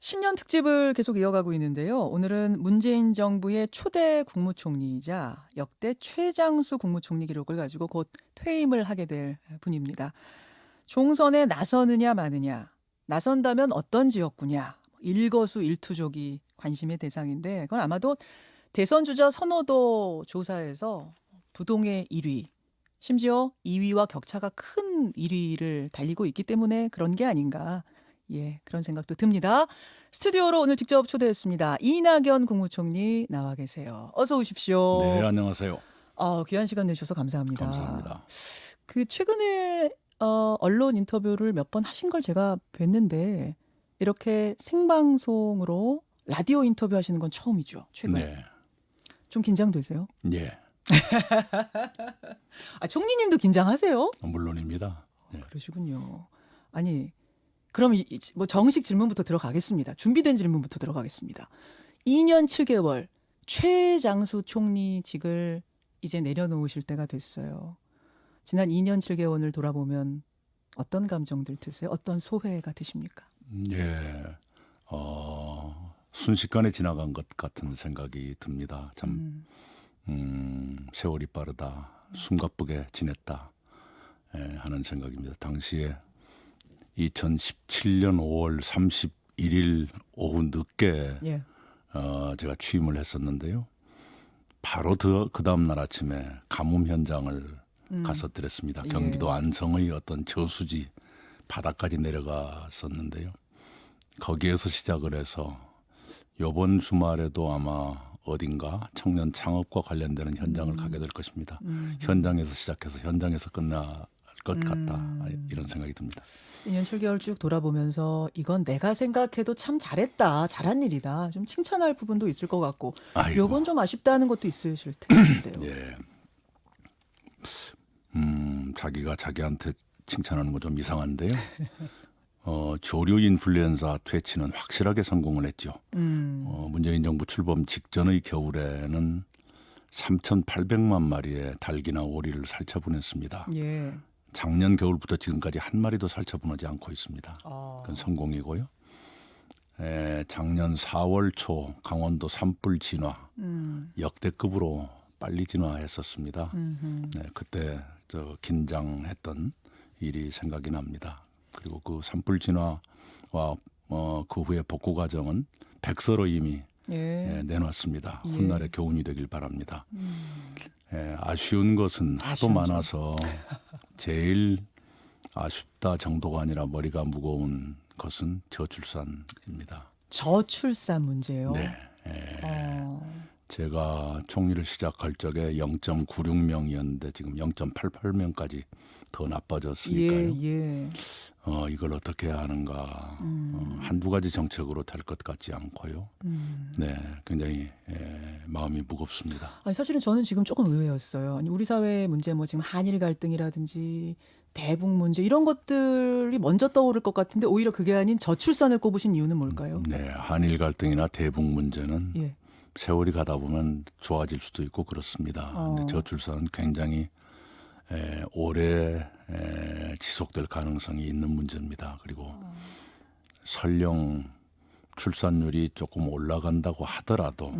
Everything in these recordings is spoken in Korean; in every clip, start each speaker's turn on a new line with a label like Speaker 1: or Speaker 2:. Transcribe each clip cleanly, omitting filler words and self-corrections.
Speaker 1: 신년 특집을 계속 이어가고 있는데요. 오늘은 문재인 정부의 초대 국무총리이자 역대 최장수 국무총리 기록을 가지고 곧 퇴임을 하게 될 분입니다. 총선에 나서느냐 마느냐, 나선다면 어떤 지역구냐, 일거수일투족이 관심의 대상인데 그건 아마도 대선 주자 선호도 조사에서 부동의 1위, 심지어 2위와 격차가 큰 1위를 달리고 있기 때문에 그런 게 아닌가. 예, 그런 생각도 듭니다. 스튜디오로 오늘 직접 초대했습니다. 이낙연 국무총리 나와 계세요. 어서 오십시오.
Speaker 2: 네, 안녕하세요.
Speaker 1: 귀한 시간 내주셔서 감사합니다.
Speaker 2: 감사합니다.
Speaker 1: 그 최근에 언론 인터뷰를 몇 번 하신 걸 제가 뵀는데 이렇게 생방송으로 라디오 인터뷰 하시는 건 처음이죠. 최근에.
Speaker 2: 네,
Speaker 1: 좀 긴장되세요?
Speaker 2: 예,
Speaker 1: 총리님도 긴장하세요?
Speaker 2: 물론입니다. 네.
Speaker 1: 그러시군요. 아니, 그럼 뭐 정식 질문부터 들어가겠습니다. 준비된 질문부터 들어가겠습니다. 2년 7개월 최장수 총리직을 이제 내려놓으실 때가 됐어요. 지난 2년 7개월을 돌아보면 어떤 감정들 드세요? 어떤 소회가 드십니까?
Speaker 2: 예, 순식간에 지나간 것 같은 생각이 듭니다. 참, 세월이 빠르다, 숨가쁘게 지냈다 하는 생각입니다. 당시에 2017년 5월 31일 오후 늦게
Speaker 1: 예.
Speaker 2: 제가 취임을 했었는데요. 바로 그 다음 날 아침에 가뭄 현장을 가서 드렸습니다. 경기도 안성의 어떤 저수지 바다까지 내려갔었는데요. 거기에서 시작을 해서 이번 주말에도 아마 어딘가 청년 창업과 관련되는 현장을 가게 될 것입니다. 현장에서 시작해서 현장에서 끝날 것 같다. 이런 생각이 듭니다.
Speaker 1: 2년 7개월 쭉 돌아보면서 이건 내가 생각해도 참 잘했다. 잘한 일이다. 좀 칭찬할 부분도 있을 것 같고
Speaker 2: 아이고.
Speaker 1: 요건 좀 아쉽다는 것도 있으실 텐데요.
Speaker 2: 예. 자기가 자기한테 칭찬하는 건 좀 이상한데요. 조류 인플루엔자 퇴치는 확실하게 성공을 했죠. 문재인 정부 출범 직전의 겨울에는 3,800만 마리의 닭이나 오리를 살처분했습니다.
Speaker 1: 예.
Speaker 2: 작년 겨울부터 지금까지 한 마리도 살처분하지 않고 있습니다. 그건 성공이고요. 작년 4월 초 강원도 산불 진화 역대급으로 빨리 진화했었습니다. 네, 그때 긴장했던 일이 생각이 납니다. 그리고 그 산불 진화와 그 후에 복구 과정은 백서로 이미 내놨습니다. 훗날의 교훈이 되길 바랍니다. 아쉬운 것은 하도 많아서 제일 아쉽다 정도가 아니라 머리가 무거운 것은 저출산입니다.
Speaker 1: 저출산 문제요.
Speaker 2: 네. 제가 총리를 시작할 적에 0.96명이었는데 지금 0.88명까지 더 나빠졌으니까요. 이걸 어떻게 해야 하는가. 한두 가지 정책으로 될 것 같지 않고요. 네, 굉장히 마음이 무겁습니다.
Speaker 1: 아니, 사실은 저는 지금 조금 의외였어요. 아니, 우리 사회의 문제 뭐 지금 한일 갈등이라든지 대북 문제 이런 것들이 먼저 떠오를 것 같은데 오히려 그게 아닌 저출산을 꼽으신 이유는 뭘까요?
Speaker 2: 네, 한일 갈등이나 대북 문제는 세월이 가다 보면 좋아질 수도 있고 그렇습니다. 근데 저출산은 굉장히 오래 지속될 가능성이 있는 문제입니다. 그리고 설령 출산율이 조금 올라간다고 하더라도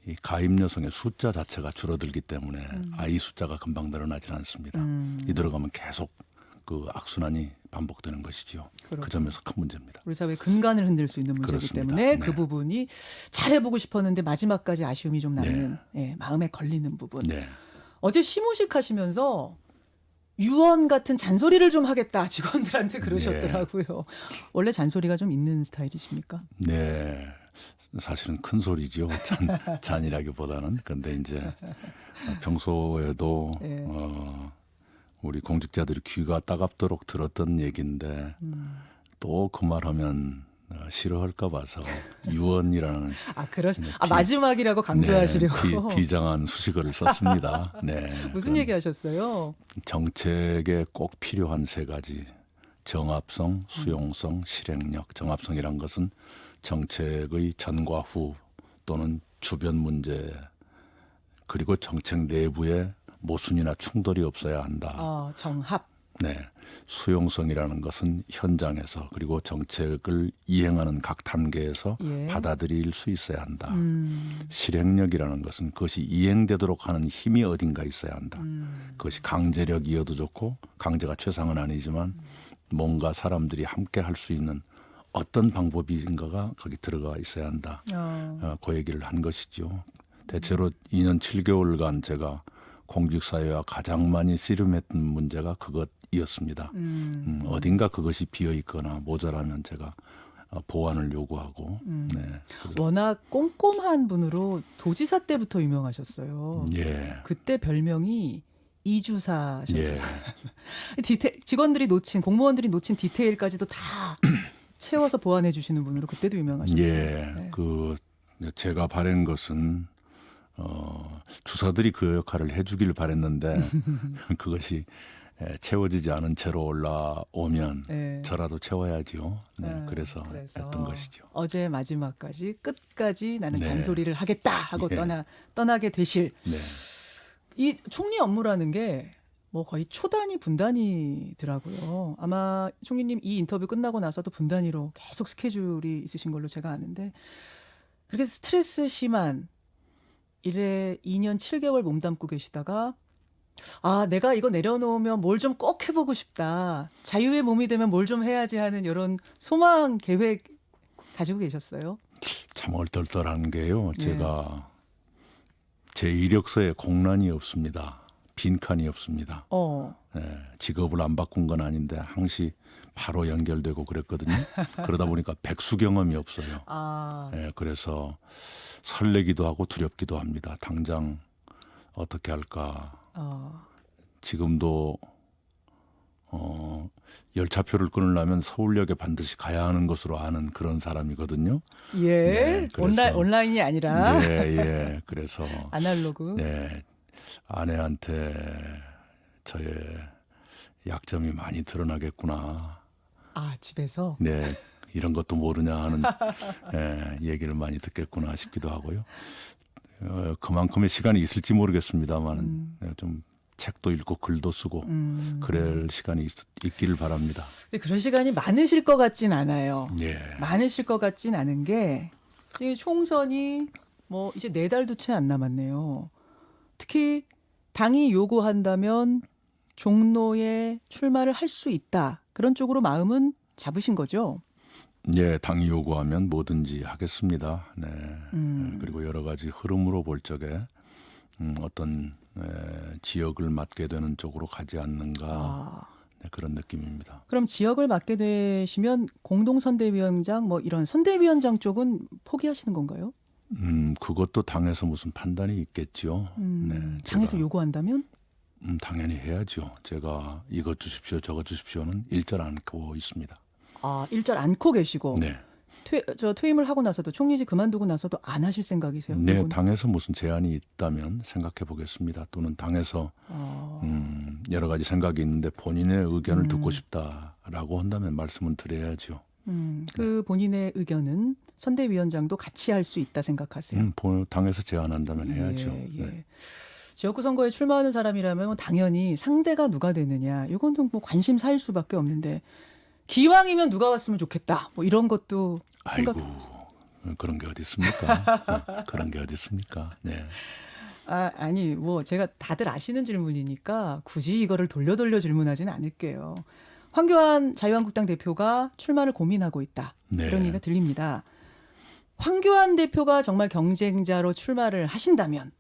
Speaker 2: 이 가임 여성의 숫자 자체가 줄어들기 때문에 아이 숫자가 금방 늘어나지 않습니다. 이대로 가면 계속 그 악순환이 반복되는 것이죠. 그 점에서 큰 문제입니다.
Speaker 1: 우리 사회의 근간을 흔들 수 있는 문제이기
Speaker 2: 그렇습니다.
Speaker 1: 때문에 그 부분이 잘해보고 싶었는데 마지막까지 아쉬움이 좀 남는 마음에 걸리는 부분. 어제 시무식 하시면서 유언 같은 잔소리를 좀 하겠다 직원들한테 그러셨더라고요. 원래 잔소리가 좀 있는 스타일이십니까?
Speaker 2: 네. 사실은 큰 소리죠. 잔이라기보다는. 근데 이제 평소에도 우리 공직자들이 귀가 따갑도록 들었던 얘기인데 또 그 말하면 싫어할까 봐서 유언이라는
Speaker 1: 마지막이라고 강조하시려고
Speaker 2: 비장한 수식어를 썼습니다. 네.
Speaker 1: 무슨 얘기하셨어요?
Speaker 2: 정책에 꼭 필요한 세 가지. 정합성, 수용성, 실행력. 정합성이란 것은 정책의 전과 후 또는 주변 문제 그리고 정책 내부에 모순이나 충돌이 없어야 한다.
Speaker 1: 정합.
Speaker 2: 네, 수용성이라는 것은 현장에서 그리고 정책을 이행하는 각 단계에서
Speaker 1: 예.
Speaker 2: 받아들일 수 있어야 한다. 실행력이라는 것은 그것이 이행되도록 하는 힘이 어딘가 있어야 한다. 그것이 강제력이어도 좋고 강제가 최상은 아니지만 뭔가 사람들이 함께 할 수 있는 어떤 방법인가가 거기 들어가 있어야 한다. 그 얘기를 한 것이죠. 대체로 2년 7개월간 제가 공직사회와 가장 많이 씨름했던 문제가 그것이었습니다. 어딘가 그것이 비어있거나 모자라면 제가 보완을 요구하고. 네,
Speaker 1: 워낙 꼼꼼한 분으로 도지사 때부터 유명하셨어요.
Speaker 2: 예.
Speaker 1: 그때 별명이 이주사셨죠.
Speaker 2: 예.
Speaker 1: 직원들이 놓친 공무원들이 놓친 디테일까지도 다 채워서 보완해 주시는 분으로 그때도 유명하셨어요.
Speaker 2: 예.
Speaker 1: 네.
Speaker 2: 제가 바란 것은 주사들이 그 역할을 해주길 바랬는데 그것이 채워지지 않은 채로 올라오면
Speaker 1: 네.
Speaker 2: 저라도 채워야지요. 네, 그래서 했던 것이죠.
Speaker 1: 어제 마지막까지 끝까지 나는
Speaker 2: 네.
Speaker 1: 잔소리를 하겠다 하고
Speaker 2: 예.
Speaker 1: 떠나게 되실
Speaker 2: 네.
Speaker 1: 이 총리 업무라는 게 뭐 거의 초단위 분단위더라고요. 아마 총리님 이 인터뷰 끝나고 나서도 분단위로 계속 스케줄이 있으신 걸로 제가 아는데 그렇게 스트레스 심한 일에 2년 7개월 몸담고 계시다가 내가 이거 내려놓으면 뭘 좀 꼭 해보고 싶다. 자유의 몸이 되면 뭘 좀 해야지 하는 이런 소망 계획 가지고 계셨어요?
Speaker 2: 참 얼떨떨한 게요.
Speaker 1: 네.
Speaker 2: 제가 제 이력서에 공란이 없습니다. 빈칸이 없습니다. 네, 직업을 안 바꾼 건 아닌데 항시 바로 연결되고 그랬거든요. 그러다 보니까 백수 경험이 없어요. 네, 그래서 설레기도 하고 두렵기도 합니다. 당장 어떻게 할까. 지금도 열차표를 끊으려면 서울역에 반드시 가야 하는 것으로 아는 그런 사람이거든요.
Speaker 1: 예,
Speaker 2: 네,
Speaker 1: 온라인이 아니라.
Speaker 2: 예. 그래서
Speaker 1: 아날로그.
Speaker 2: 네, 아내한테 저의 약점이 많이 드러나겠구나.
Speaker 1: 집에서?
Speaker 2: 네, 이런 것도 모르냐 하는 얘기를 많이 듣겠구나 싶기도 하고요. 그만큼의 시간이 있을지 모르겠습니다만 좀 책도 읽고 글도 쓰고 그럴 시간이 있기를 바랍니다.
Speaker 1: 근데 그런 시간이 많으실 것 같진 않아요.
Speaker 2: 예.
Speaker 1: 많으실 것 같진 않은 게 지금 총선이 뭐 이제 4달도 채 안 남았네요. 특히 당이 요구한다면 종로에 출마를 할 수 있다. 그런 쪽으로 마음은 잡으신 거죠?
Speaker 2: 예, 당이 요구하면 뭐든지 하겠습니다. 네. 그리고 여러 가지 흐름으로 볼 적에 어떤 지역을 맡게 되는 쪽으로 가지 않는가 네, 그런 느낌입니다.
Speaker 1: 그럼 지역을 맡게 되시면 공동선대위원장 뭐 이런 선대위원장 쪽은 포기하시는 건가요?
Speaker 2: 그것도 당에서 무슨 판단이 있겠죠. 네,
Speaker 1: 당에서 요구한다면?
Speaker 2: 당연히 해야죠. 제가 이것 주십시오, 저것 주십시오는 일절 않고 있습니다.
Speaker 1: 일절 않고 계시고
Speaker 2: 네.
Speaker 1: 퇴임을 하고 나서도 총리직 그만두고 나서도 안 하실 생각이세요?
Speaker 2: 네,
Speaker 1: 요거는?
Speaker 2: 당에서 무슨 제안이 있다면 생각해 보겠습니다. 또는 당에서 여러 가지 생각이 있는데 본인의 의견을 듣고 싶다라고 한다면 말씀은 드려야죠.
Speaker 1: 그 본인의 의견은 선대위원장도 같이 할 수 있다 생각하세요?
Speaker 2: 당에서 제안한다면 해야죠.
Speaker 1: 예.
Speaker 2: 네.
Speaker 1: 지역구 선거에 출마하는 사람이라면 당연히 상대가 누가 되느냐 이건 좀 뭐 관심사일 수밖에 없는데 기왕이면 누가 왔으면 좋겠다 뭐 이런 것도
Speaker 2: 아이고 그런 게 어디 있습니까? 그런 게 어디 있습니까? 네.
Speaker 1: 아니 뭐 제가 다들 아시는 질문이니까 굳이 이거를 돌려 질문하지는 않을게요. 황교안 자유한국당 대표가 출마를 고민하고 있다.
Speaker 2: 네.
Speaker 1: 이런 얘기가 들립니다. 황교안 대표가 정말 경쟁자로 출마를 하신다면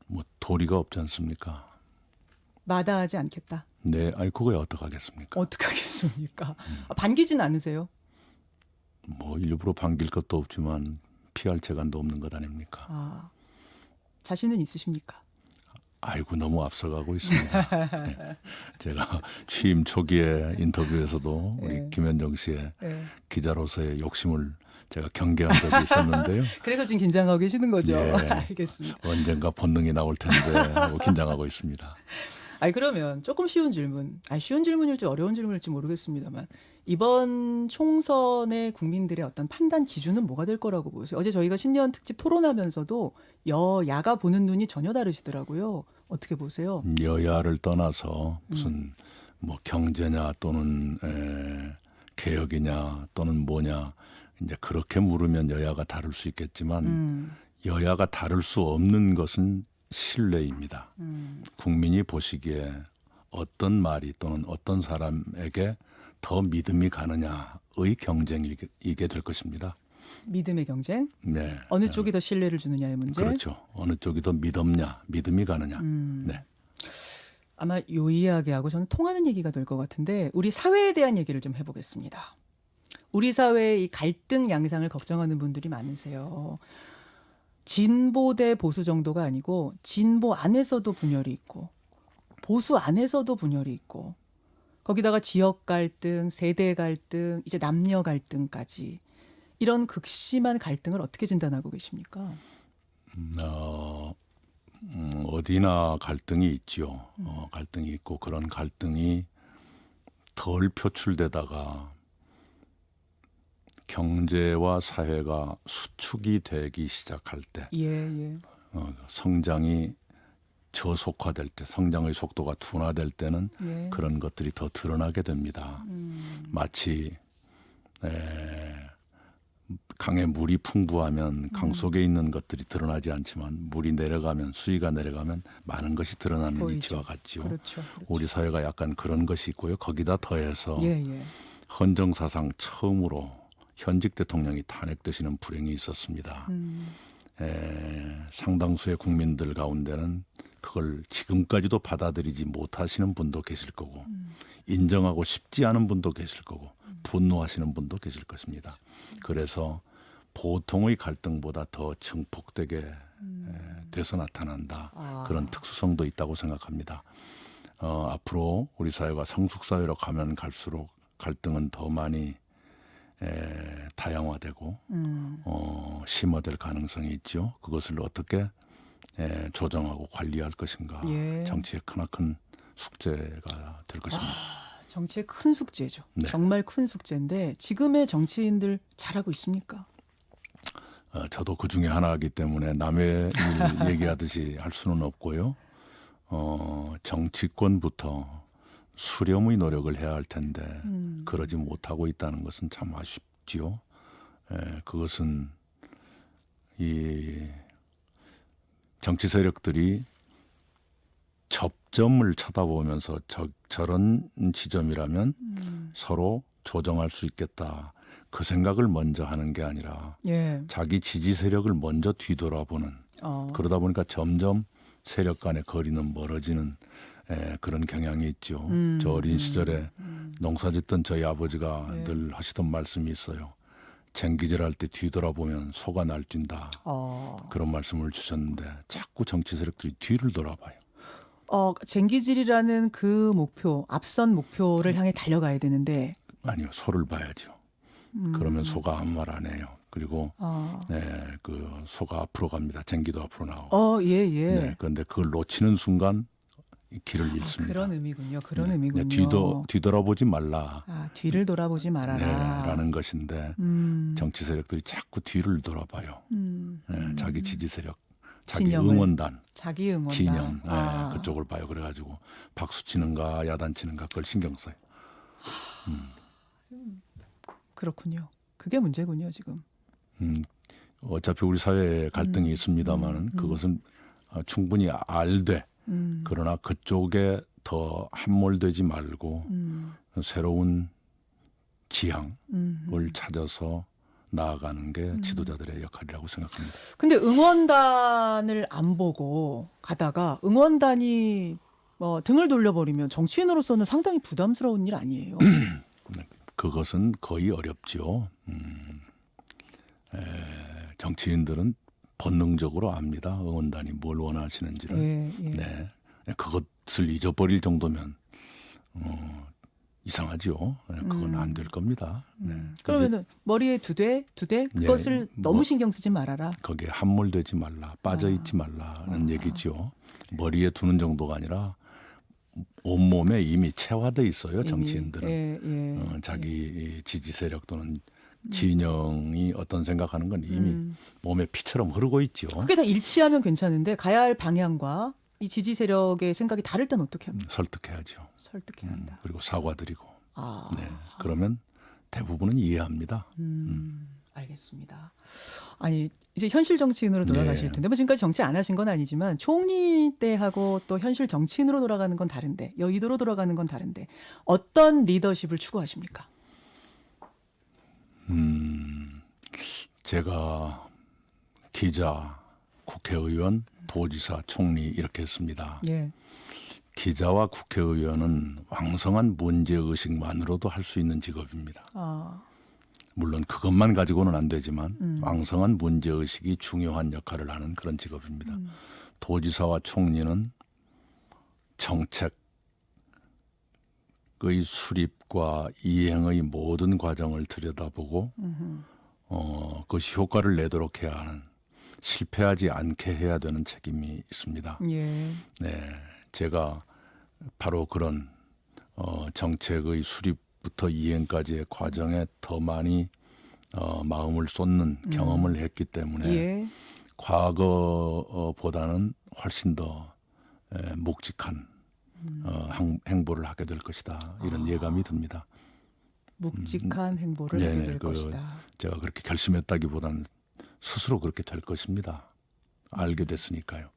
Speaker 2: 뭐 도리가 없지 않습니까?
Speaker 1: 마다하지 않겠다.
Speaker 2: 네, 아니 그거야 어떡하겠습니까?
Speaker 1: 어떡하겠습니까? 반기진 않으세요?
Speaker 2: 뭐 일부러 반길 것도 없지만 피할 재간도 없는 것 아닙니까?
Speaker 1: 자신은 있으십니까?
Speaker 2: 아이고 너무 앞서가고 있습니다. 네. 제가 취임 초기에 인터뷰에서도 우리 김현정 씨의 기자로서의 욕심을 제가 경계한 적이 있었는데요.
Speaker 1: 그래서 지금 긴장하고 계시는 거죠?
Speaker 2: 네.
Speaker 1: 알겠습니다.
Speaker 2: 언젠가 본능이 나올 텐데 하고 긴장하고 있습니다.
Speaker 1: 그러면 조금 쉬운 질문. 쉬운 질문일지 어려운 질문일지 모르겠습니다만 이번 총선의 국민들의 어떤 판단 기준은 뭐가 될 거라고 보세요? 어제 저희가 신년 특집 토론하면서도 여야가 보는 눈이 전혀 다르시더라고요. 어떻게 보세요?
Speaker 2: 여야를 떠나서 무슨 뭐 경제냐 또는 개혁이냐 또는 뭐냐 이제 그렇게 물으면 여야가 다를 수 있겠지만 여야가 다를 수 없는 것은 신뢰입니다. 국민이 보시기에 어떤 말이 또는 어떤 사람에게 더 믿음이 가느냐의 경쟁이게 될 것입니다.
Speaker 1: 믿음의 경쟁?
Speaker 2: 네.
Speaker 1: 어느 쪽이 더 신뢰를 주느냐의 문제?
Speaker 2: 그렇죠. 어느 쪽이 더 믿음이 가느냐. 네.
Speaker 1: 아마 요 이야기하고 저는 통하는 얘기가 될 것 같은데 우리 사회에 대한 얘기를 좀 해보겠습니다. 우리 사회의 이 갈등 양상을 걱정하는 분들이 많으세요. 진보 대 보수 정도가 아니고 진보 안에서도 분열이 있고 보수 안에서도 분열이 있고 거기다가 지역 갈등, 세대 갈등, 이제 남녀 갈등까지 이런 극심한 갈등을 어떻게 진단하고 계십니까?
Speaker 2: 어디나 갈등이 있죠. 갈등이 있고 그런 갈등이 덜 표출되다가 경제와 사회가 수축이 되기 시작할 때, 성장이 저속화될 때, 성장의 속도가 둔화될 때는 그런 것들이 더 드러나게 됩니다. 마치 강에 물이 풍부하면 강 속에 있는 것들이 드러나지 않지만 물이 내려가면 수위가 내려가면 많은 것이 드러나는
Speaker 1: 보이죠.
Speaker 2: 이치와 같죠.
Speaker 1: 그렇죠.
Speaker 2: 우리 사회가 약간 그런 것이 있고요. 거기다 더해서 헌정사상 처음으로 현직 대통령이 탄핵되시는 불행이 있었습니다. 상당수의 국민들 가운데는 그걸 지금까지도 받아들이지 못하시는 분도 계실 거고 인정하고 싶지 않은 분도 계실 거고 분노하시는 분도 계실 것입니다. 그래서 보통의 갈등보다 더 증폭되게 돼서 나타난다. 그런 특수성도 있다고 생각합니다. 앞으로 우리 사회가 성숙사회로 가면 갈수록 갈등은 더 많이 다양화되고 심화될 가능성이 있죠. 그것을 어떻게 조정하고 관리할 것인가. 정치의 크나큰 숙제가 될 것입니다.
Speaker 1: 정치의 큰 숙제죠.
Speaker 2: 네.
Speaker 1: 정말 큰 숙제인데 지금의 정치인들 잘하고 있습니까?
Speaker 2: 저도 그 중에 하나이기 때문에 남의 일 얘기하듯이 할 수는 없고요. 정치권부터 수렴의 노력을 해야 할 텐데 그러지 못하고 있다는 것은 참 아쉽지요. 그것은 이 정치 세력들이 접점을 쳐다보면서 저런 지점이라면 서로 조정할 수 있겠다. 그 생각을 먼저 하는 게 아니라 자기 지지 세력을 먼저 뒤돌아보는 그러다 보니까 점점 세력 간의 거리는 멀어지는 그런 경향이 있죠. 저 어린 시절에 농사짓던 저희 아버지가 늘 하시던 말씀이 있어요. 쟁기질할 때 뒤돌아보면 소가 날뛴다. 그런 말씀을 주셨는데 자꾸 정치 세력들이 뒤를 돌아봐요.
Speaker 1: 쟁기질이라는 그 목표, 앞선 목표를 향해 달려가야 되는데
Speaker 2: 아니요, 소를 봐야죠. 그러면 소가 아무 말 안 해요. 그리고 그 소가 앞으로 갑니다. 쟁기도 앞으로 나오고. 그런데 그걸 놓치는 순간 길을 잃습니다.
Speaker 1: 그런 의미군요. 그런 의미군요.
Speaker 2: 뒤돌아보지 말라.
Speaker 1: 뒤를 돌아보지 말아라.
Speaker 2: 라는 것인데 정치 세력들이 자꾸 뒤를 돌아봐요. 자기 지지 세력, 자기 응원단, 진영 그쪽을 봐요. 그래가지고 박수 치는가 야단 치는가 그걸 신경 써요.
Speaker 1: 그렇군요. 그게 문제군요 지금.
Speaker 2: 어차피 우리 사회에 갈등이 있습니다만은 그것은 충분히 알되 그러나 그쪽에 더 함몰되지 말고 새로운 지향을 찾아서 나아가는 게 지도자들의 역할이라고 생각합니다.
Speaker 1: 근데 응원단을 안 보고 가다가 응원단이 등을 돌려버리면 정치인으로서는 상당히 부담스러운 일 아니에요?
Speaker 2: 그것은 거의 어렵죠. 정치인들은 본능적으로 압니다. 응원단이 뭘 원하시는지를. 그것을 잊어버릴 정도면 이상하죠. 그건 안 될 겁니다.
Speaker 1: 그러면은 머리에 두 대 그것을 너무 신경 쓰지 말아라.
Speaker 2: 거기에 함몰되지 말라, 빠져 있지 말라는 얘기죠. 머리에 두는 정도가 아니라 온몸에 이미 체화돼 있어요. 정치인들은 자기 지지 세력 또는 진영이 어떤 생각하는 건 이미 몸에 피처럼 흐르고 있죠.
Speaker 1: 그게 다 일치하면 괜찮은데 가야 할 방향과 이 지지 세력의 생각이 다를 땐 어떻게 합니까?
Speaker 2: 설득해야죠.
Speaker 1: 설득해야 한다.
Speaker 2: 그리고 사과드리고.
Speaker 1: 아,
Speaker 2: 네, 그러면 대부분은 이해합니다.
Speaker 1: 알겠습니다. 아니 이제 현실 정치인으로 돌아가실
Speaker 2: 네.
Speaker 1: 텐데 뭐 지금까지 정치 안 하신 건 아니지만 총리 때하고 또 현실 정치인으로 돌아가는 건 다른데 여의도로 돌아가는 건 다른데 어떤 리더십을 추구하십니까?
Speaker 2: 제가 기자, 국회의원, 도지사, 총리 이렇게 했습니다.
Speaker 1: 예.
Speaker 2: 기자와 국회의원은 왕성한 문제의식만으로도 할 수 있는 직업입니다.
Speaker 1: 아,
Speaker 2: 물론 그것만 가지고는 안 되지만 왕성한 문제의식이 중요한 역할을 하는 그런 직업입니다. 도지사와 총리는 정책의 수립과 이행의 모든 과정을 들여다보고 그것이 효과를 내도록 해야 하는, 실패하지 않게 해야 되는 책임이 있습니다.
Speaker 1: 예.
Speaker 2: 네, 제가 바로 그런 정책의 수립부터 이행까지의 과정에 더 많이 마음을 쏟는 경험을 했기 때문에
Speaker 1: 예.
Speaker 2: 과거보다는 훨씬 더 묵직한 행보를 하게 될 것이다. 이런 예감이 듭니다.
Speaker 1: 묵직한 행보를 하게 될 것이다.
Speaker 2: 제가 그렇게 결심했다기보다는 스스로 그렇게 될 것입니다. 알게 됐으니까요.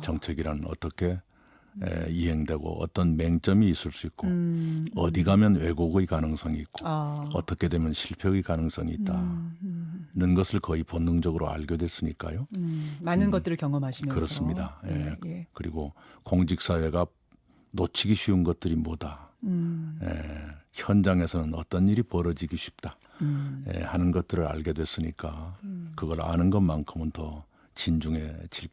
Speaker 2: 정책이란 어떻게 이행되고 어떤 맹점이 있을 수 있고 어디 가면 왜곡의 가능성이 있고 어떻게 되면 실패의 가능성이 있다는 것을 거의 본능적으로 알게 됐으니까요.
Speaker 1: 많은 것들을 경험하시면서.
Speaker 2: 그렇습니다.
Speaker 1: 예, 예.
Speaker 2: 그리고 공직사회가 놓치기 쉬운 것들이 뭐다. 현장에서는 어떤 일이 벌어지기 쉽다 하는 것들을 알게 됐으니까 그걸 아는 것만큼은 더 진중해질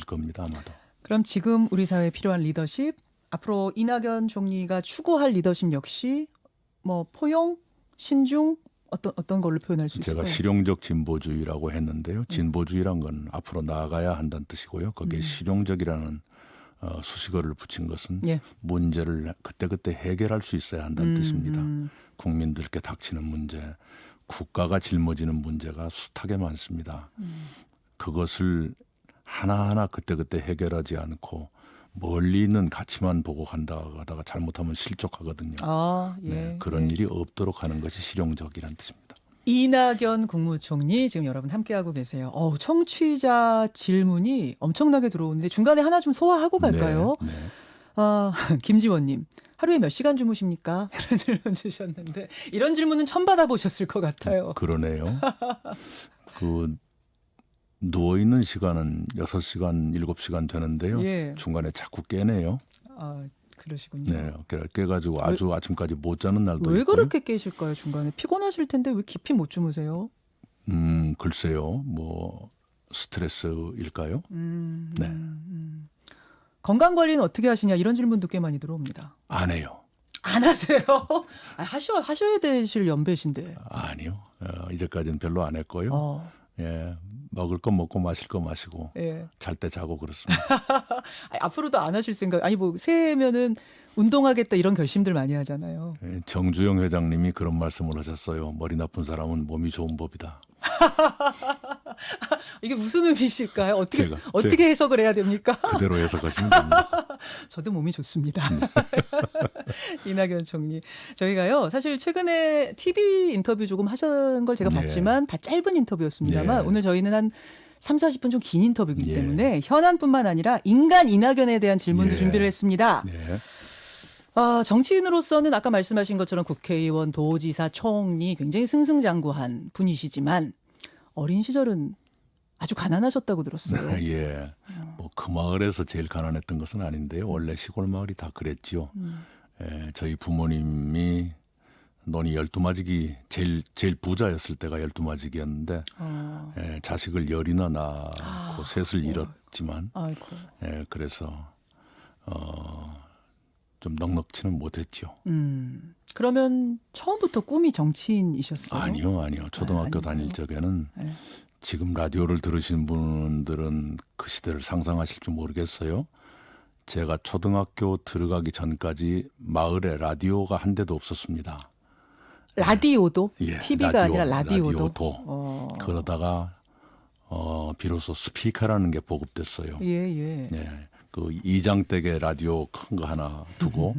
Speaker 2: 겁니다. 아마도.
Speaker 1: 그럼 지금 우리 사회에 필요한 리더십, 앞으로 이낙연 총리가 추구할 리더십 역시 뭐 포용, 신중 어떤 걸로 표현할 수 있을까요?
Speaker 2: 제가 실용적 진보주의라고 했는데요. 진보주의란 건 앞으로 나아가야 한다는 뜻이고요. 거기에 실용적이라는 수식어를 붙인 것은 문제를 그때그때 해결할 수 있어야 한다는 뜻입니다. 국민들께 닥치는 문제, 국가가 짊어지는 문제가 숱하게 많습니다. 그것을 하나하나 그때그때 해결하지 않고 멀리 있는 가치만 보고 간다가 잘못하면 실족하거든요. 그런 일이 없도록 하는 것이 실용적이라는 뜻입니다.
Speaker 1: 이낙연 국무총리 지금 여러분 함께하고 계세요. 청취자 질문이 엄청나게 들어오는데 중간에 하나 좀 소화하고 갈까요?
Speaker 2: 네.
Speaker 1: 김지원님, 하루에 몇 시간 주무십니까? 이런 질문 주셨는데 이런 질문은 처음 받아보셨을 것 같아요.
Speaker 2: 그러네요. 누워있는 시간은 6시간, 7시간 되는데요. 중간에 자꾸 깨네요.
Speaker 1: 그러시군요.
Speaker 2: 네, 깨가지고 아주 아침까지 못 자는 날도 있고요.
Speaker 1: 왜 그렇게 깨실까요? 중간에 피곤하실 텐데 왜 깊이 못 주무세요?
Speaker 2: 글쎄요. 뭐 스트레스일까요? 네.
Speaker 1: 건강 관리는 어떻게 하시냐 이런 질문도 꽤 많이 들어옵니다.
Speaker 2: 안 해요.
Speaker 1: 안 하세요? 하셔야 되실 연배신데.
Speaker 2: 아니요. 이제까지는 별로 안 했고요. 먹을 거 먹고 마실 거 마시고 잘 때 자고 그렇습니다.
Speaker 1: 앞으로도 안 하실 생각? 아니 뭐 새해면은 운동하겠다 이런 결심들 많이 하잖아요.
Speaker 2: 정주영 회장님이 그런 말씀을 하셨어요. 머리 나쁜 사람은 몸이 좋은 법이다.
Speaker 1: 이게 무슨 의미실까요? 어떻게 해석을 해야 됩니까?
Speaker 2: 그대로 해석하시면 됩니다.
Speaker 1: 저도 몸이 좋습니다. 이낙연 총리. 저희가요, 사실 최근에 TV 인터뷰 조금 하신 걸 제가 봤지만 다 짧은 인터뷰였습니다만 오늘 저희는 한 3, 40분 좀 긴 인터뷰이기 때문에 현안뿐만 아니라 인간 이낙연에 대한 질문도 준비를 했습니다. 정치인으로서는 아까 말씀하신 것처럼 국회의원, 도지사, 총리 굉장히 승승장구한 분이시지만 어린 시절은 아주 가난하셨다고 들었어요.
Speaker 2: 뭐 그 마을에서 제일 가난했던 것은 아닌데요. 원래 시골 마을이 다 그랬지요. 저희 부모님이 논이 12마지기 제일 부자였을 때가 12마지기였는데 자식을 10이나 낳고 셋을 잃었지만 그래서 좀 넉넉지는 못했죠.
Speaker 1: 그러면 처음부터 꿈이 정치인이셨어요?
Speaker 2: 아니요. 초등학교 다닐 적에는 지금 라디오를 들으시는 분들은 그 시대를 상상하실 줄 모르겠어요. 제가 초등학교 들어가기 전까지 마을에 라디오가 한 대도 없었습니다.
Speaker 1: 라디오도? TV가 아니라 라디오도?
Speaker 2: 그러다가 비로소 스피커라는 게 보급됐어요. 그 2장대계 라디오 큰 거 하나 두고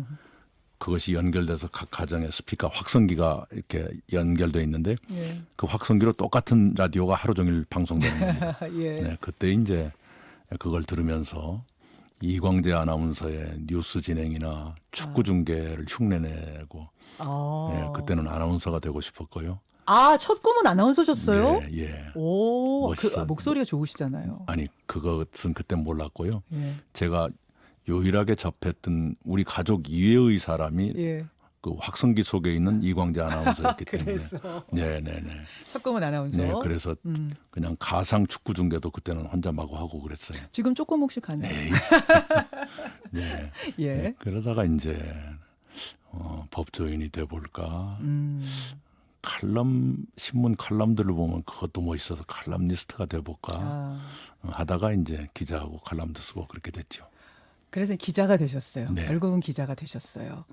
Speaker 2: 그것이 연결돼서 각 가정에 스피커 확성기가 이렇게 연결돼 있는데
Speaker 1: 예.
Speaker 2: 그 확성기로 똑같은 라디오가 하루 종일 방송되는 겁니다.
Speaker 1: 예.
Speaker 2: 네, 그때 이제 그걸 들으면서 이광재 아나운서의 뉴스 진행이나 축구 중계를 흉내내고 네, 그때는 아나운서가 되고 싶었고요.
Speaker 1: 아, 첫 꿈은 아나운서셨어요?
Speaker 2: 예, 예.
Speaker 1: 오,
Speaker 2: 멋있어.
Speaker 1: 목소리가 좋으시잖아요.
Speaker 2: 아니 그것은 그때 몰랐고요.
Speaker 1: 예.
Speaker 2: 제가 유일하게 접했던 우리 가족 이외의 사람이
Speaker 1: 예.
Speaker 2: 그 확성기 속에 있는 이광재 아나운서였기 때문에.
Speaker 1: 그래서
Speaker 2: 네네네.
Speaker 1: 첫 꿈은 아나운서.
Speaker 2: 네, 그래서 그냥 가상 축구 중계도 그때는 혼자 마구 하고 그랬어요.
Speaker 1: 지금 조금 혹시 가네요.
Speaker 2: 에이. 네.
Speaker 1: 예.
Speaker 2: 네, 그러다가 이제 법조인이 돼 볼까. 칼럼 신문 칼럼들을 보면 그것도 멋있어서 칼럼니스트가 돼 볼까 하다가 이제 기자하고 칼럼도 쓰고 그렇게 됐죠.
Speaker 1: 그래서 기자가 되셨어요.
Speaker 2: 네.
Speaker 1: 결국은 기자가 되셨어요.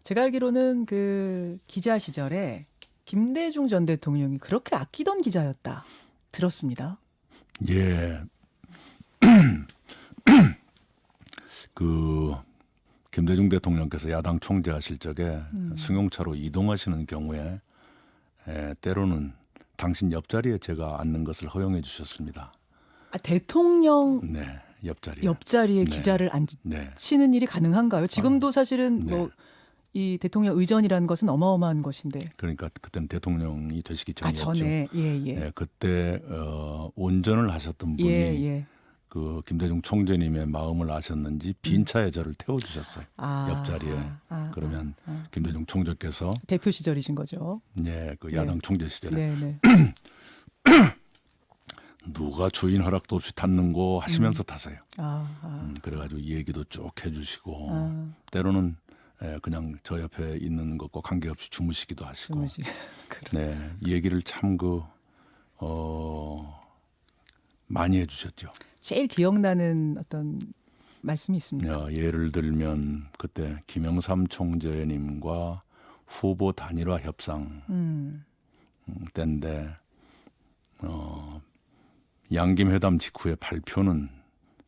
Speaker 1: 제가 알기로는 그 기자 시절에 김대중 전 대통령이 그렇게 아끼던 기자였다 들었습니다.
Speaker 2: 예. 그 김대중 대통령께서 야당 총재하실 적에 승용차로 이동하시는 경우에 때로는 당신 옆자리에 제가 앉는 것을 허용해 주셨습니다.
Speaker 1: 아, 대통령
Speaker 2: 네,
Speaker 1: 옆자리에
Speaker 2: 네.
Speaker 1: 기자를
Speaker 2: 네.
Speaker 1: 앉히는 일이 가능한가요? 지금도 사실은
Speaker 2: 네.
Speaker 1: 뭐 이 대통령 의전이라는 것은 어마어마한 것인데.
Speaker 2: 그러니까 그때는 대통령이 되시기 전이었죠.
Speaker 1: 전에 예.
Speaker 2: 네, 그때 운전을 하셨던 분이
Speaker 1: 예.
Speaker 2: 그 김대중 총재님의 마음을 아셨는지 빈 차에 저를 태워주셨어요. 옆자리에. 그러면 김대중 총재께서
Speaker 1: 대표 시절이신 거죠.
Speaker 2: 네, 그 야당 총재 시절에
Speaker 1: 네.
Speaker 2: 누가 주인 허락도 없이 탔는고 하시면서 타세요. 그래가지고 얘기도 쭉 해주시고 때로는 그냥 저 옆에 있는 것과 관계없이 주무시기도 하시고. 네, 얘기를 참 많이 해주셨죠.
Speaker 1: 제일 기억나는 어떤 말씀이 있습니까?
Speaker 2: 예를 들면 그때 김영삼 총재님과 후보 단일화 협상 때인데 양김 회담 직후에 발표는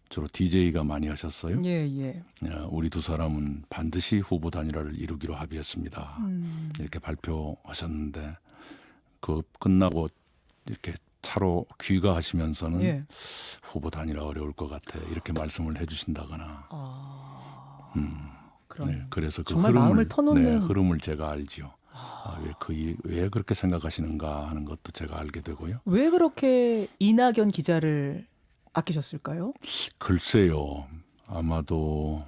Speaker 2: 주로 DJ가 많이 하셨어요.
Speaker 1: 예.
Speaker 2: 우리 두 사람은 반드시 후보 단일화를 이루기로 합의했습니다. 이렇게 발표하셨는데 그 끝나고 이렇게 차로 귀가하시면서는 후보 단일화 어려울 것 같아 이렇게 말씀을 해주신다거나. 네, 그래서 그
Speaker 1: 정말 마음을 터놓는
Speaker 2: 흐름을 제가 알지요. 왜 그렇게 생각하시는가 하는 것도 제가 알게 되고요.
Speaker 1: 왜 그렇게 이낙연 기자를 아끼셨을까요?
Speaker 2: 글쎄요. 아마도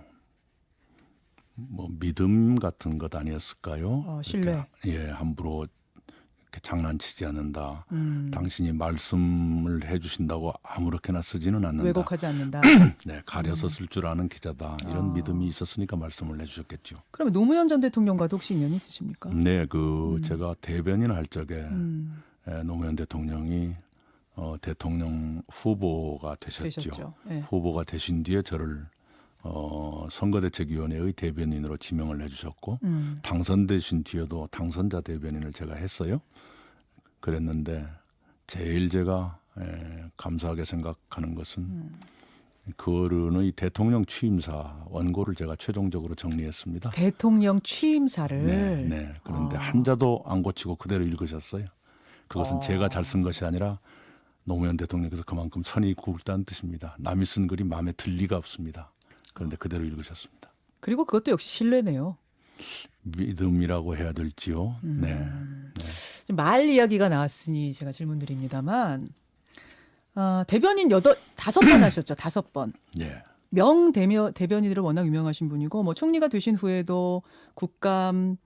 Speaker 2: 뭐 믿음 같은 것 아니었을까요?
Speaker 1: 신뢰.
Speaker 2: 예, 함부로 이렇게 장난치지 않는다. 당신이 말씀을 해주신다고 아무렇게나 쓰지는 않는다.
Speaker 1: 왜곡하지 않는다.
Speaker 2: 네, 가려서 쓸 줄 아는 기자다. 이런 믿음이 있었으니까 말씀을 해주셨겠죠.
Speaker 1: 그러면 노무현 전 대통령과도 혹시 인연이 있으십니까?
Speaker 2: 네, 제가 대변인 할 적에 노무현 대통령이 대통령 후보가 되셨죠.
Speaker 1: 네.
Speaker 2: 후보가 되신 뒤에 저를 선거대책위원회의 대변인으로 지명을 해주셨고 당선되신 뒤에도 당선자 대변인을 제가 했어요. 그랬는데 제일 제가 감사하게 생각하는 것은 그 어른의 대통령 취임사 원고를 제가 최종적으로 정리했습니다.
Speaker 1: 대통령 취임사를.
Speaker 2: 네. 그런데 한자도 안 고치고 그대로 읽으셨어요. 그것은 제가 잘 쓴 것이 아니라 노무현 대통령께서 그만큼 선이 굵다는 뜻입니다. 남이 쓴 글이 마음에 들 리가 없습니다. 그런데 그대로 읽으셨습니다.
Speaker 1: 그리고 그것도 역시 신뢰네요.
Speaker 2: 믿음이라고 해야 될지요. 네.
Speaker 1: 지금 말 이야기가 나왔으니 제가 질문드립니다만 대변인 5번 하셨죠. 5번.
Speaker 2: 예.
Speaker 1: 대변인으로 워낙 유명하신 분이고 뭐 총리가 되신 후에도 국감,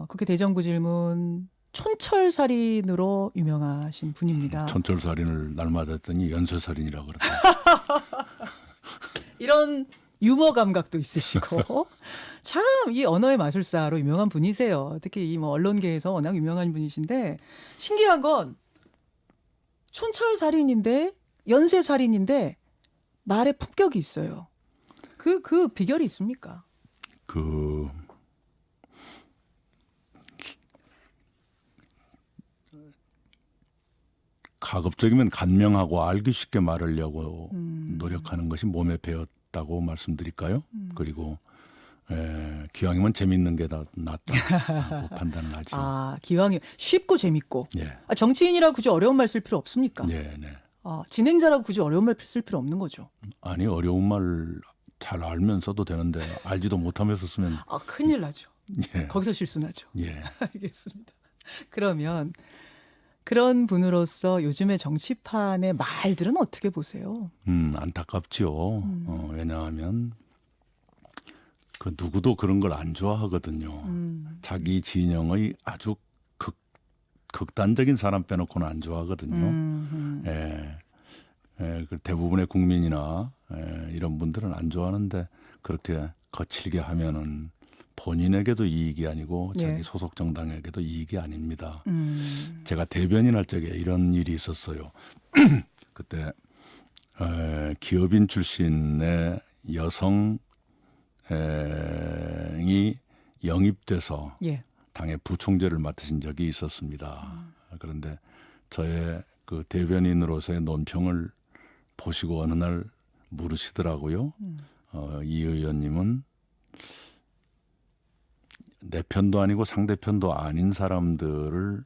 Speaker 1: 국회 대정부 질문, 촌철살인으로 유명하신 분입니다.
Speaker 2: 촌철살인을 날마다 했더니 연쇄살인이라고 그러더라고요.
Speaker 1: 이런 유머 감각도 있으시고 참 이 언어의 마술사로 유명한 분이세요. 특히 이 언론계에서 워낙 유명한 분이신데 신기한 건 촌철살인인데 연쇄살인인데 말에 품격이 있어요. 그 비결이 있습니까?
Speaker 2: 가급적이면 간명하고 알기 쉽게 말하려고 노력하는 것이 몸에 배었다고 말씀드릴까요? 그리고 기왕이면 재밌는 게 더 낫다고 판단을 하지.
Speaker 1: 아, 기왕이 쉽고 재밌고.
Speaker 2: 예.
Speaker 1: 아, 정치인이라 굳이 어려운 말 쓸 필요 없습니까?
Speaker 2: 네, 네.
Speaker 1: 아, 진행자라고 굳이 어려운 말 쓸 필요 없는 거죠.
Speaker 2: 아니 어려운 말 잘 알면서도 되는데 알지도 못하면서 쓰면
Speaker 1: 아, 큰일 나죠.
Speaker 2: 예.
Speaker 1: 거기서 실수 나죠.
Speaker 2: 예.
Speaker 1: 알겠습니다. 그러면 그런 분으로서 요즘의 정치판의 말들은 어떻게 보세요?
Speaker 2: 안타깝죠. 왜냐하면 그 누구도 그런 걸 안 좋아하거든요. 자기 진영의 아주 극단적인 사람 빼놓고는 안 좋아하거든요. 그 대부분의 국민이나 이런 분들은 안 좋아하는데 그렇게 거칠게 하면은 본인에게도 이익이 아니고 자기
Speaker 1: 예.
Speaker 2: 소속 정당에게도 이익이 아닙니다. 제가 대변인 할 적에 이런 일이 있었어요. 그때 기업인 출신의 여성이 영입돼서
Speaker 1: 예.
Speaker 2: 당의 부총재를 맡으신 적이 있었습니다. 그런데 저의 그 대변인으로서의 논평을 보시고 어느 날 물으시더라고요. 이 의원님은 내 편도 아니고 상대편도 아닌 사람들을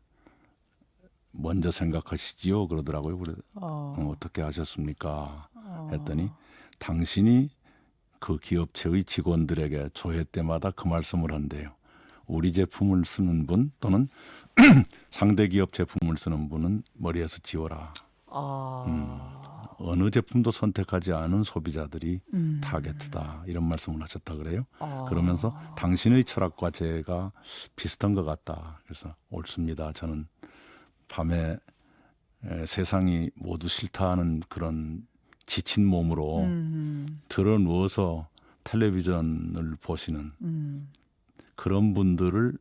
Speaker 2: 먼저 생각하시지요? 그러더라고요. 그래, 어떻게 하셨습니까? 했더니 당신이 그 기업체의 직원들에게 조회 때마다 그 말씀을 한대요. 우리 제품을 쓰는 분 또는 상대 기업 제품을 쓰는 분은 머리에서 지워라. 어느 제품도 선택하지 않은 소비자들이 타겟이다. 이런 말씀을 하셨다 그래요. 그러면서 당신의 철학과 제가 비슷한 것 같다. 그래서 옳습니다. 저는 밤에 세상이 모두 싫다 하는 그런 지친 몸으로 들어 누워서 텔레비전을 보시는 그런 분들을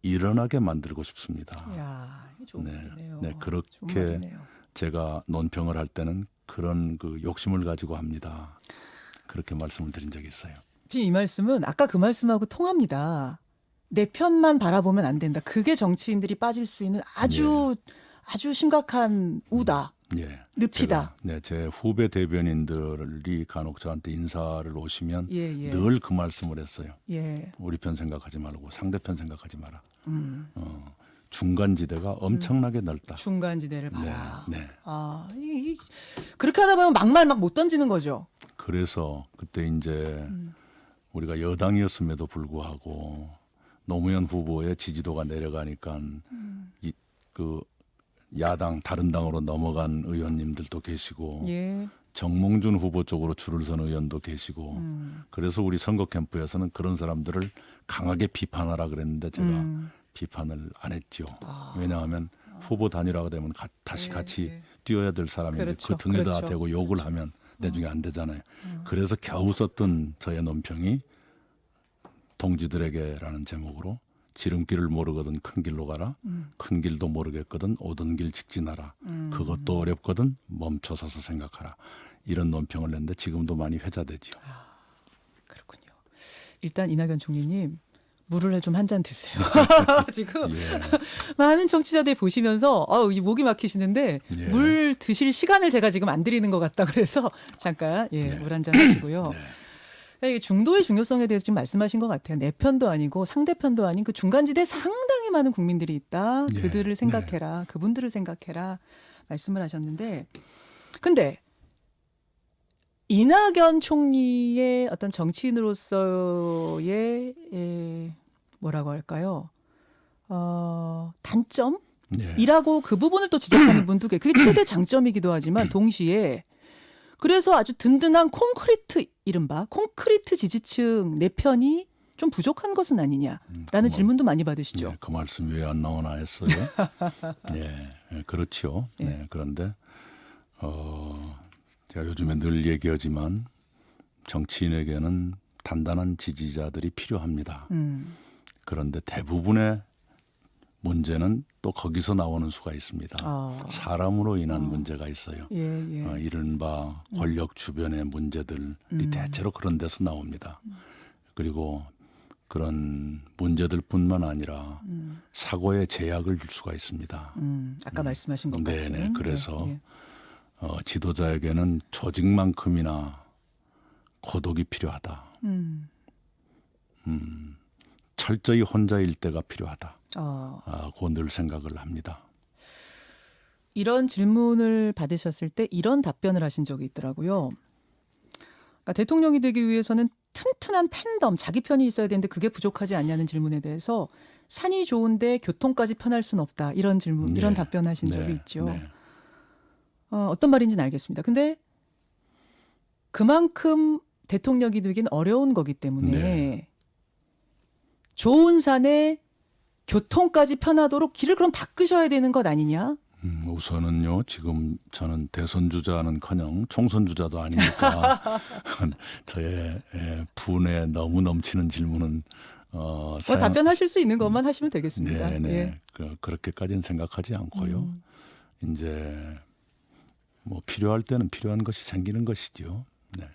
Speaker 2: 일어나게 만들고 싶습니다.
Speaker 1: 야, 좋은 말이네요.
Speaker 2: 네, 그렇게 제가 논평을 할 때는 그런 그 욕심을 가지고 합니다. 그렇게 말씀을 드린 적이 있어요.
Speaker 1: 지금 이 말씀은 아까 그 말씀하고 통합니다. 내 편만 바라보면 안 된다. 그게 정치인들이 빠질 수 있는 아주 심각한 우다.
Speaker 2: 예.
Speaker 1: 늪이다.
Speaker 2: 제 후배 대변인들이 간혹 저한테 인사를 오시면 늘 그 말씀을 했어요. 우리 편 생각하지 말고 상대편 생각하지 마라. 중간지대가 엄청나게 넓다.
Speaker 1: 중간지대를 봐라.
Speaker 2: 네.
Speaker 1: 그렇게 하다 보면 막말 막 못 던지는 거죠.
Speaker 2: 그래서 그때 이제 우리가 여당이었음에도 불구하고 노무현 후보의 지지도가 내려가니까 그 야당 다른 당으로 넘어간 의원님들도 계시고 정몽준 후보 쪽으로 줄을 선 의원도 계시고 그래서 우리 선거 캠프에서는 그런 사람들을 강하게 비판하라 그랬는데 제가 비판을 안 했죠. 왜냐하면 후보 단일화가 되면 다시 같이 뛰어야 될 사람인데 그 등에다 대고 욕을 하면 내중에 안 되잖아요. 그래서 겨우 썼던 저의 논평이 동지들에게라는 제목으로 지름길을 모르거든 큰 길로 가라. 큰 길도 모르겠거든 오던 길 직진하라. 그것도 어렵거든 멈춰서서 생각하라. 이런 논평을 냈는데 지금도 많이 회자되죠.
Speaker 1: 그렇군요. 일단 이낙연 총리님 물을 좀 한 잔 드세요. 지금 많은 청취자들 보시면서 이 목이 막히시는데 물 드실 시간을 제가 지금 안 드리는 것 같다 그래서 잠깐 물 한 잔 하시고요. 이게 중도의 중요성에 대해서 지금 말씀하신 것 같아요. 내 편도 아니고 상대편도 아닌 그 중간지대에 상당히 많은 국민들이 있다. 그들을 생각해라. 그분들을 생각해라. 말씀을 하셨는데 근데 이낙연 총리의 어떤 정치인으로서의 뭐라고 할까요? 단점이라고 그 부분을 또 지적하는 분도 그게 최대 장점이기도 하지만 동시에 그래서 아주 든든한 이른바 콘크리트 지지층 내 편이 좀 부족한 것은 아니냐라는 질문도 많이 받으시죠.
Speaker 2: 그 말씀 왜 안 나오나 했어요. 그렇죠. 그런데 제가 요즘에 늘 얘기하지만 정치인에게는 단단한 지지자들이 필요합니다. 그런데 대부분의 문제는 또 거기서 나오는 수가 있습니다. 사람으로 인한 문제가 있어요. 이른바 권력 주변의 문제들이 대체로 그런 데서 나옵니다. 그리고 그런 문제들뿐만 아니라 사고에 제약을 줄 수가 있습니다.
Speaker 1: 아까 말씀하신 것 같은.
Speaker 2: 네네. 그래서
Speaker 1: 예.
Speaker 2: 지도자에게는 조직만큼이나 고독이 필요하다. 철저히 혼자일 때가 필요하다. 그건 늘 생각을 합니다.
Speaker 1: 이런 질문을 받으셨을 때 이런 답변을 하신 적이 있더라고요. 그러니까 대통령이 되기 위해서는 튼튼한 팬덤, 자기 편이 있어야 되는데 그게 부족하지 않냐는 질문에 대해서 산이 좋은데 교통까지 편할 수는 없다. 이런 질문,
Speaker 2: 네.
Speaker 1: 이런 답변하신
Speaker 2: 네.
Speaker 1: 적이 있죠.
Speaker 2: 네.
Speaker 1: 어떤 말인지는 알겠습니다. 근데 그만큼 대통령이 되긴 어려운 거기 때문에
Speaker 2: 네.
Speaker 1: 좋은 산에 교통까지 편하도록 길을 그럼 닦으셔야 되는 것 아니냐?
Speaker 2: 우선은요. 지금 저는 대선 주자는커녕 총선 주자도 아니니까 저의 분에 너무 넘치는 질문은
Speaker 1: 답변하실 수 있는 것만 하시면 되겠습니다.
Speaker 2: 네네.
Speaker 1: 예.
Speaker 2: 그렇게까지는 생각하지 않고요. 이제 뭐 필요할 때는 필요한 것이 생기는 것이죠. 네.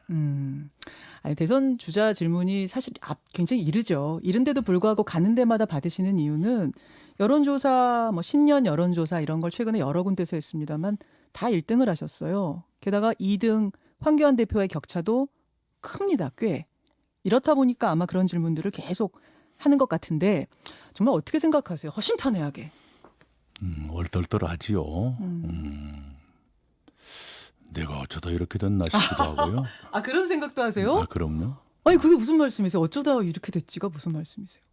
Speaker 1: 아니, 대선 주자 질문이 사실 굉장히 이르죠. 이른데도 불구하고 가는 데마다 받으시는 이유는 여론조사, 뭐 신년 여론조사 이런 걸 최근에 여러 군데서 했습니다만 다 1등을 하셨어요. 게다가 2등 황교안 대표와의 격차도 큽니다. 꽤. 이렇다 보니까 아마 그런 질문들을 계속 하는 것 같은데 정말 어떻게 생각하세요? 허심탄회하게.
Speaker 2: 얼떨떨하지요. 내가 어쩌다 이렇게 됐나 싶기도 하고요.
Speaker 1: 그런 생각도 하세요?
Speaker 2: 그럼요.
Speaker 1: 아니 그게 무슨 말씀이세요? 어쩌다 이렇게 됐지가 무슨 말씀이세요?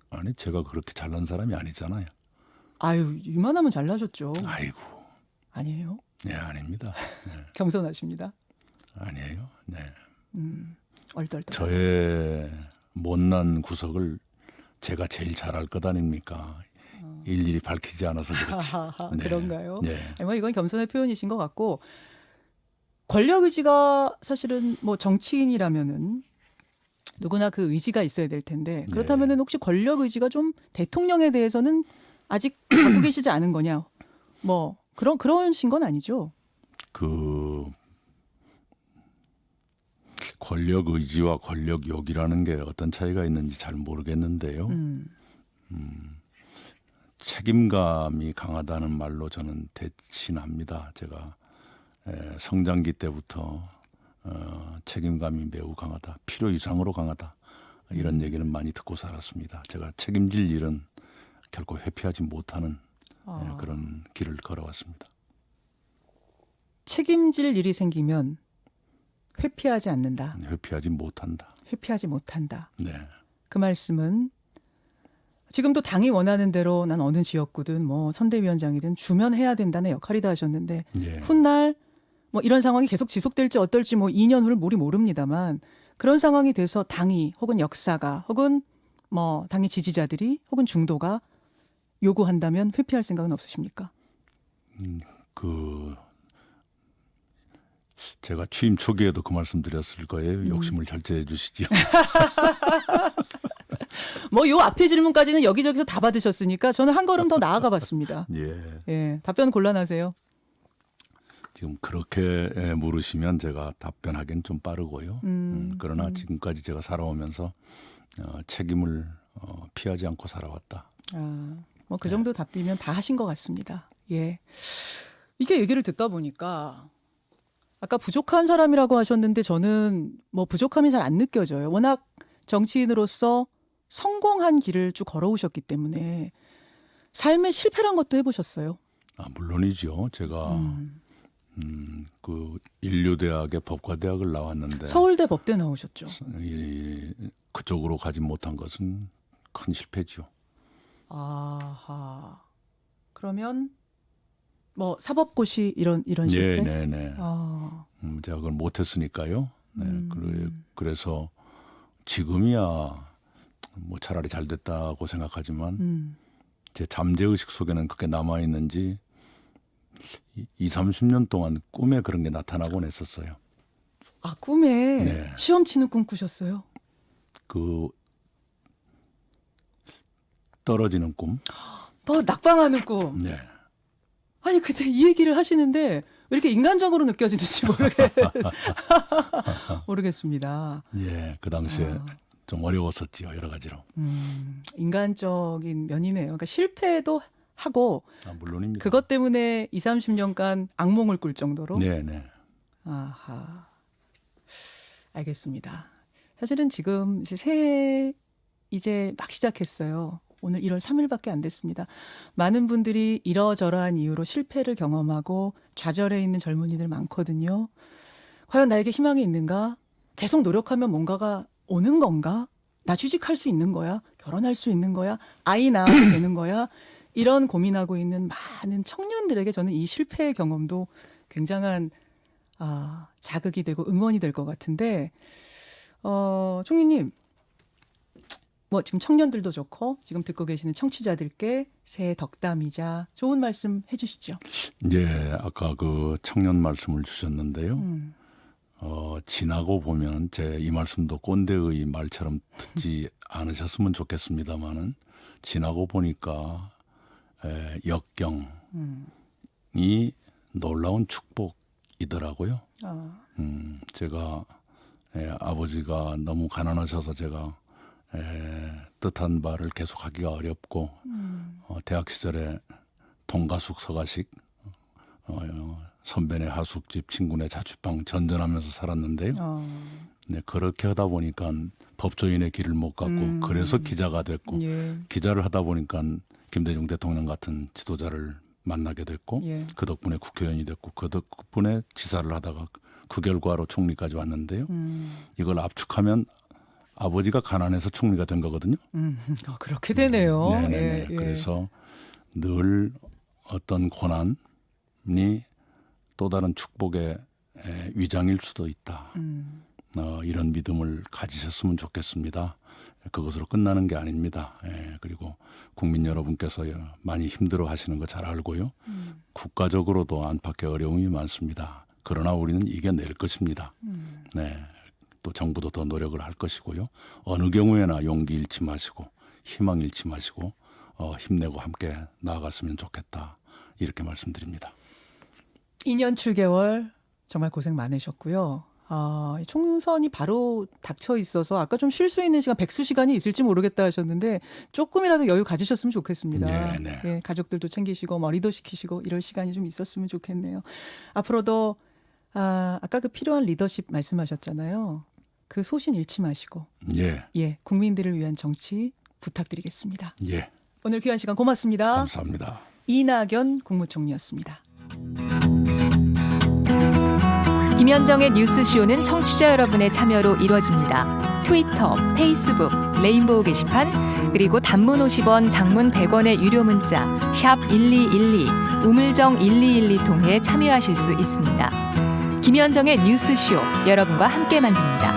Speaker 2: 아니 제가 그렇게 잘난 사람이 아니잖아요.
Speaker 1: 아유 이만하면 잘나셨죠.
Speaker 2: 아이고.
Speaker 1: 아니에요?
Speaker 2: 네 아닙니다. 네.
Speaker 1: 겸손하십니다.
Speaker 2: 아니에요. 네.
Speaker 1: 얼떨떨.
Speaker 2: 저의 못난 구석을 제가 제일 잘할 것 아닙니까? 일일이 밝히지 않아서 그렇지. 네.
Speaker 1: 그런가요?
Speaker 2: 네.
Speaker 1: 뭐 이건 겸손의 표현이신 것 같고 권력 의지가 사실은 뭐 정치인이라면은 누구나 그 의지가 있어야 될 텐데 그렇다면은 혹시 권력 의지가 좀 대통령에 대해서는 아직 갖고 계시지 않은 거냐? 뭐 그런신 건 아니죠?
Speaker 2: 그 권력 의지와 권력욕이라는 게 어떤 차이가 있는지 잘 모르겠는데요. 책임감이 강하다는 말로 저는 대신합니다. 제가 성장기 때부터 책임감이 매우 강하다. 필요 이상으로 강하다. 이런 얘기는 많이 듣고 살았습니다. 제가 책임질 일은 결코 회피하지 못하는 그런 길을 걸어왔습니다.
Speaker 1: 책임질 일이 생기면 회피하지 않는다.
Speaker 2: 회피하지 못한다.
Speaker 1: 회피하지 못한다.
Speaker 2: 네.
Speaker 1: 그 말씀은 지금도 당이 원하는 대로 난 어느 지역구든 뭐 선대위원장이든 주면 해야 된다는 역할이다 하셨는데
Speaker 2: 예.
Speaker 1: 훗날 뭐 이런 상황이 계속 지속될지 어떨지 뭐 2년 후를 우리 모릅니다만 그런 상황이 돼서 당이 혹은 역사가 혹은 뭐 당의 지지자들이 혹은 중도가 요구한다면 회피할 생각은 없으십니까?
Speaker 2: 제가 취임 초기에도 그 말씀 드렸을 거예요. 욕심을 절제해 주시죠.
Speaker 1: 뭐 요 앞에 질문까지는 여기저기서 다 받으셨으니까 저는 한 걸음 더 나아가 봤습니다.
Speaker 2: 예.
Speaker 1: 답변 곤란하세요?
Speaker 2: 지금 그렇게 물으시면 제가 답변하기는 좀 빠르고요. 그러나 지금까지 제가 살아오면서 책임을 피하지 않고 살아왔다.
Speaker 1: 뭐 그 정도 답이면 다 하신 것 같습니다. 예. 이게 얘기를 듣다 보니까 아까 부족한 사람이라고 하셨는데 저는 뭐 부족함이 잘 안 느껴져요. 워낙 정치인으로서 성공한 길을 쭉 걸어오셨기 때문에 삶에 실패란 것도 해보셨어요?
Speaker 2: 물론이죠. 제가 그 인류대학의 법과대학을 나왔는데
Speaker 1: 서울대 법대 나오셨죠.
Speaker 2: 그쪽으로 가지 못한 것은 큰 실패죠.
Speaker 1: 아하. 그러면 뭐 사법고시 이런 실패?
Speaker 2: 네네네. 제가 그걸 못했으니까요. 네, 그래서 지금이야 뭐 차라리 잘 됐다고 생각하지만 제 잠재의식 속에는 그게 남아 있는지 20-30년 동안 꿈에 그런 게 나타나곤 했었어요.
Speaker 1: 꿈에
Speaker 2: 네.
Speaker 1: 시험 치는 꿈 꾸셨어요?
Speaker 2: 그 떨어지는 꿈.
Speaker 1: 낙방하는 꿈.
Speaker 2: 네.
Speaker 1: 아니 근데 이 얘기를 하시는데 왜 이렇게 인간적으로 느껴지는지 모르겠습니다.
Speaker 2: 예, 그 당시에 좀 어려웠었지요. 여러 가지로.
Speaker 1: 인간적인 면이네요. 그러니까 실패도 하고
Speaker 2: 물론입니다.
Speaker 1: 그것 때문에 20, 30년간 악몽을 꿀 정도로.
Speaker 2: 네네.
Speaker 1: 아하. 알겠습니다. 사실은 지금 새해 이제 막 시작했어요. 오늘 1월 3일밖에 안 됐습니다. 많은 분들이 이러저러한 이유로 실패를 경험하고 좌절해 있는 젊은이들 많거든요. 과연 나에게 희망이 있는가? 계속 노력하면 뭔가가 오는 건가? 나 취직할 수 있는 거야? 결혼할 수 있는 거야? 아이 낳아도 되는 거야? 이런 고민하고 있는 많은 청년들에게 저는 이 실패의 경험도 굉장한 자극이 되고 응원이 될 것 같은데 총리님 뭐 지금 청년들도 좋고 지금 듣고 계시는 청취자들께 새해 덕담이자 좋은 말씀 해주시죠.
Speaker 2: 예, 아까 그 청년 말씀을 주셨는데요. 지나고 보면 제 이 말씀도 꼰대의 말처럼 듣지 않으셨으면 좋겠습니다만은 지나고 보니까 역경이 놀라운 축복이더라고요. 제가 아버지가 너무 가난하셔서 제가 뜻한 바를 계속하기가 어렵고 대학 시절에 동가숙 서가식 선배네 하숙집 친구네 자취방 전전하면서 살았는데요. 네, 그렇게 하다 보니까 법조인의 길을 못 갔고 그래서 기자가 됐고 기자를 하다 보니까 김대중 대통령 같은 지도자를 만나게 됐고 그 덕분에 국회의원이 됐고 그 덕분에 지사를 하다가 그 결과로 총리까지 왔는데요. 이걸 압축하면 아버지가 가난해서 총리가 된 거거든요.
Speaker 1: 그렇게 되네요.
Speaker 2: 네네네. 그래서 늘 어떤 고난이 또 다른 축복의 위장일 수도 있다. 이런 믿음을 가지셨으면 좋겠습니다. 그것으로 끝나는 게 아닙니다. 그리고 국민 여러분께서 많이 힘들어 하시는 거 잘 알고요. 국가적으로도 안팎의 어려움이 많습니다. 그러나 우리는 이겨낼 것입니다. 네. 또 정부도 더 노력을 할 것이고요. 어느 경우에나 용기 잃지 마시고 희망 잃지 마시고 힘내고 함께 나아갔으면 좋겠다. 이렇게 말씀드립니다.
Speaker 1: 2년 7개월 정말 고생 많으셨고요. 총선이 바로 닥쳐 있어서 아까 좀 쉴 수 있는 시간, 백수 시간이 있을지 모르겠다 하셨는데 조금이라도 여유 가지셨으면 좋겠습니다.
Speaker 2: 네네.
Speaker 1: 예, 가족들도 챙기시고 머리도 식히시고 이럴 시간이 좀 있었으면 좋겠네요. 앞으로도 아까 그 필요한 리더십 말씀하셨잖아요. 그 소신 잃지 마시고 국민들을 위한 정치 부탁드리겠습니다. 오늘 귀한 시간 고맙습니다.
Speaker 2: 감사합니다.
Speaker 1: 이낙연 국무총리였습니다.
Speaker 3: 김현정의 뉴스쇼는 청취자 여러분의 참여로 이루어집니다. 트위터, 페이스북, 레인보우 게시판, 그리고 단문 50원, 장문 100원의 유료 문자 샵 1212, 우물정 1212 통해 참여하실 수 있습니다. 김현정의 뉴스쇼, 여러분과 함께 만듭니다.